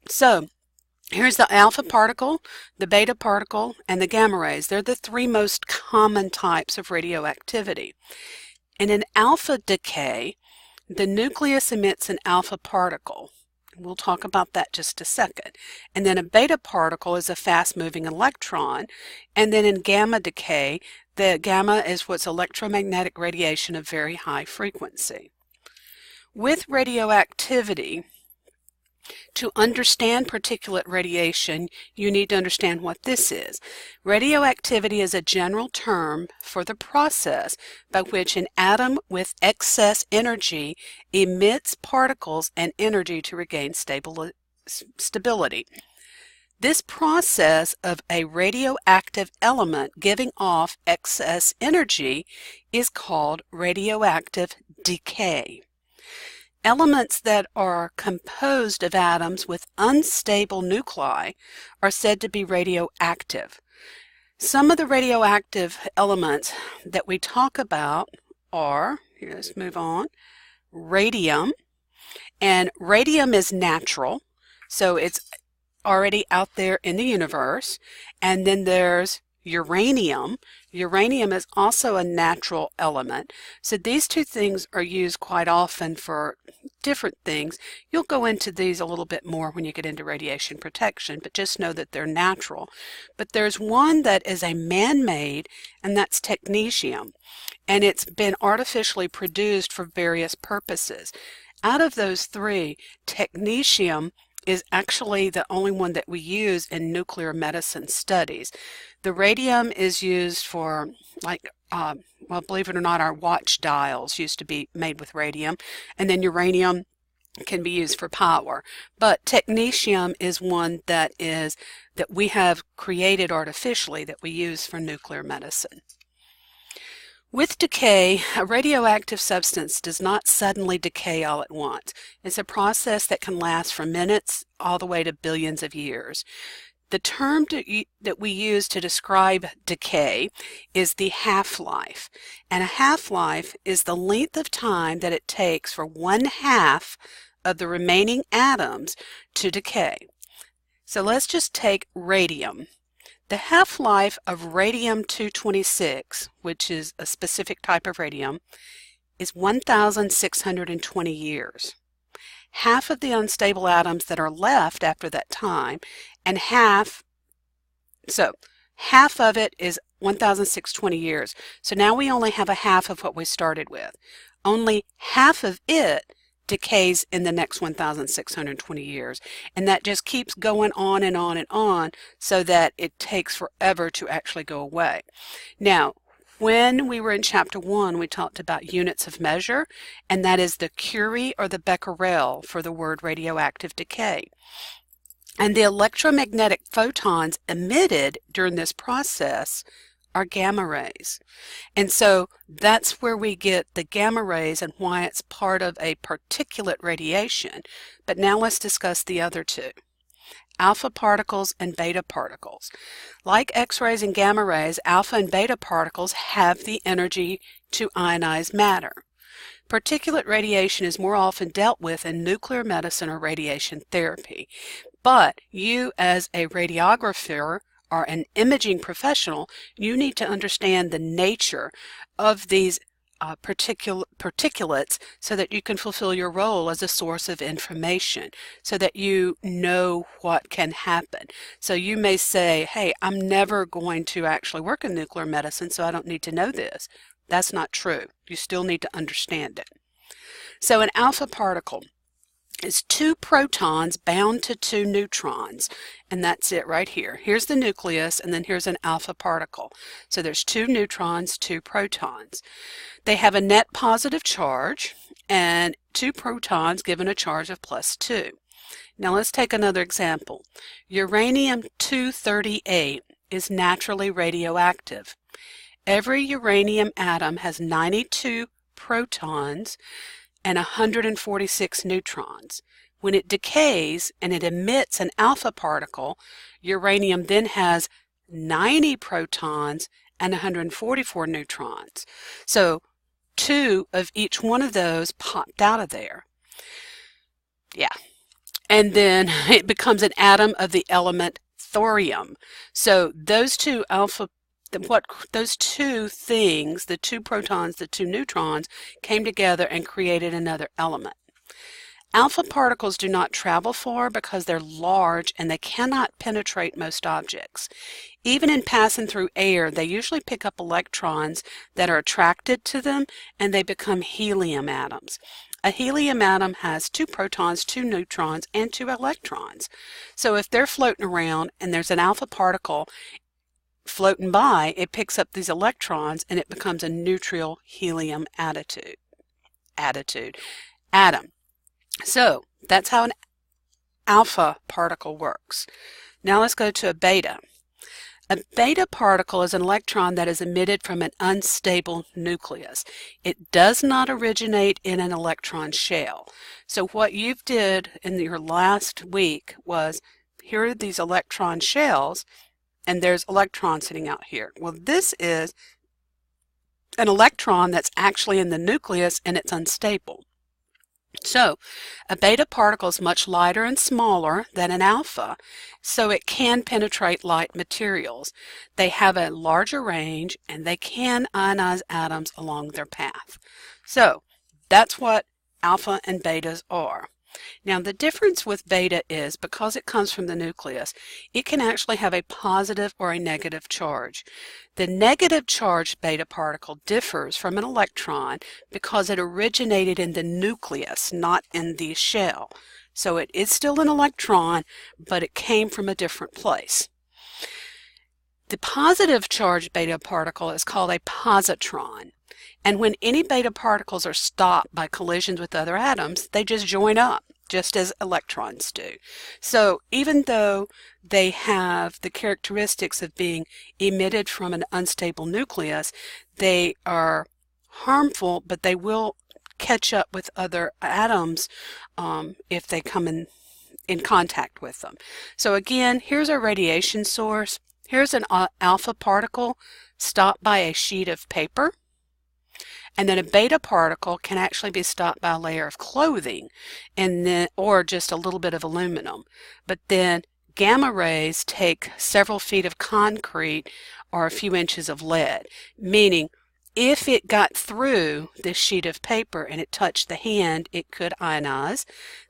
So here's the alpha particle, the beta particle, and the gamma rays. They're the three most common types of radioactivity. In an alpha decay, the nucleus emits an alpha particle. We'll talk about that just a second. And then a beta particle is a fast-moving electron. And then in gamma decay, the gamma is what's electromagnetic radiation of very high frequency. With radioactivity, to understand particulate radiation, you need to understand what this is. Radioactivity is a general term for the process by which an atom with excess energy emits particles and energy to regain stability. This process of a radioactive element giving off excess energy is called radioactive decay. Elements that are composed of atoms with unstable nuclei are said to be radioactive. Some of the radioactive elements that we talk about are, here, let's move on, radium. And radium is natural, so it's already out there in the universe. And then there's uranium. Uranium is also a natural element. So these two things are used quite often for different things. You'll go into these a little bit more when you get into radiation protection, but just know that they're natural. But there's one that is a man-made, and that's technetium. And it's been artificially produced for various purposes. Out of those three, technetium is actually the only one that we use in nuclear medicine studies. The radium is used for, like, well, believe it or not, our watch dials used to be made with radium, and then uranium can be used for power. But technetium is one that we have created artificially that we use for nuclear medicine. With decay, a radioactive substance does not suddenly decay all at once. It's a process that can last from minutes all the way to billions of years. The term that we use to describe decay is the half-life. And a half-life is the length of time that it takes for 1/2 of the remaining atoms to decay. So let's just take radium. The half-life of radium-226, which is a specific type of radium, is 1,620 years. Half of the unstable atoms that are left after that time, and half of it is 1,620 years. So now we only have a half of what we started with. Only half of it decays in the next 1,620 years. And that just keeps going on and on and on so that it takes forever to actually go away. Now, when we were in Chapter 1, we talked about units of measure, and that is the Curie or the becquerel for the word radioactive decay. And the electromagnetic photons emitted during this process are gamma rays. And so that's where we get the gamma rays and why it's part of a particulate radiation. But now let's discuss the other two, alpha particles and beta particles. Like X-rays and gamma rays, alpha and beta particles have the energy to ionize matter. Particulate radiation is more often dealt with in nuclear medicine or radiation therapy. But you as a radiographer or an imaging professional, you need to understand the nature of these particulates so that you can fulfill your role as a source of information, so that you know what can happen. So you may say, hey, I'm never going to actually work in nuclear medicine, so I don't need to know this. That's not true. You still need to understand it. So an alpha particle. is two protons bound to two neutrons, and that's it right here. Here's the nucleus, and then here's an alpha particle. So there's two neutrons, two protons. They have a net positive charge, and two protons given a charge of +2. Now let's take another example. Uranium-238 is naturally radioactive. Every uranium atom has 92 protons and 146 neutrons. When it decays and it emits an alpha particle, uranium then has 90 protons and 144 neutrons. So 2 of each one of those popped out of there. Yeah. And then it becomes an atom of the element thorium. So those two those two things, the two protons, the two neutrons, came together and created another element. Alpha particles do not travel far because they're large and they cannot penetrate most objects. Even in passing through air, they usually pick up electrons that are attracted to them, and they become helium atoms. A helium atom has two protons, two neutrons, and two electrons. So if they're floating around and there's an alpha particle floating by, it picks up these electrons and it becomes a neutral helium atom. So that's how an alpha particle works. Now let's go to a beta. A beta particle is an electron that is emitted from an unstable nucleus. It does not originate in an electron shell. So what you did in your last week was, here are these electron shells, and there's electrons sitting out here. Well, this is an electron that's actually in the nucleus and it's unstable. So a beta particle is much lighter and smaller than an alpha, so it can penetrate light materials. They have a larger range and they can ionize atoms along their path. So that's what alpha and betas are. Now the difference with beta is, because it comes from the nucleus, it can actually have a positive or a negative charge. The negative charged beta particle differs from an electron because it originated in the nucleus, not in the shell. So it is still an electron, but it came from a different place. The positive charged beta particle is called a positron. And when any beta particles are stopped by collisions with other atoms, they just join up, just as electrons do. So even though they have the characteristics of being emitted from an unstable nucleus, they are harmful, but they will catch up with other atoms if they come in contact with them. So again, here's our radiation source. Here's an alpha particle stopped by a sheet of paper. And then a beta particle can actually be stopped by a layer of clothing, and then, or just a little bit of aluminum. But then gamma rays take several feet of concrete or a few inches of lead, meaning if it got through this sheet of paper and it touched the hand, it could ionize.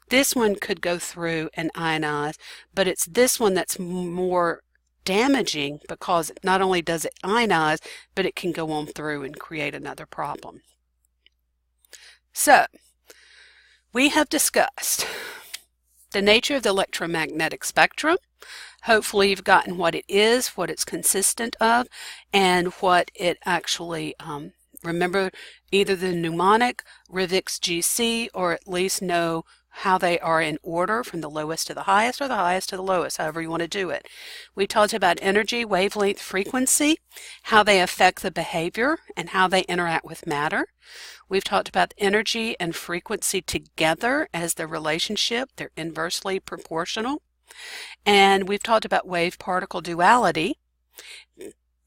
This one could go through and ionize, but it's this one that's more damaging, because not only does it ionize, but it can go on through and create another problem. So, we have discussed the nature of the electromagnetic spectrum. Hopefully you've gotten what it is, what it's consistent of, and what it actually, remember either the mnemonic, Rivix GC, or at least know how they are in order from the lowest to the highest, or the highest to the lowest, however you want to do it. We talked about energy, wavelength, frequency, how they affect the behavior, and how they interact with matter. We've talked about energy and frequency together as their relationship. They're inversely proportional. And we've talked about wave-particle duality.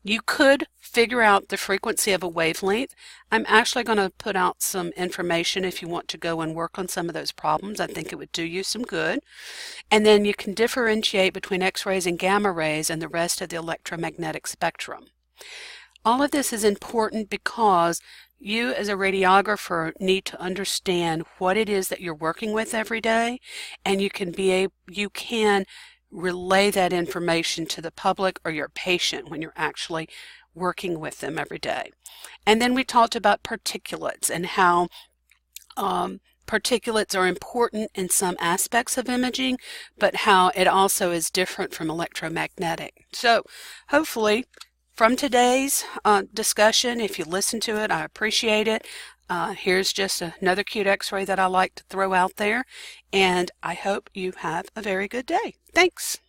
You could figure out the frequency of a wavelength. I'm actually going to put out some information if you want to go and work on some of those problems. I think it would do you some good. And then you can differentiate between X-rays and gamma rays and the rest of the electromagnetic spectrum. All of this is important because you as a radiographer need to understand what it is that you're working with every day, and you can relay that information to the public or your patient when you're actually working with them every day. And then we talked about particulates and how particulates are important in some aspects of imaging, but how it also is different from electromagnetic. So hopefully from today's discussion, if you listen to it, I appreciate it. Here's just another cute x-ray that I like to throw out there, and I hope you have a very good day. Thanks.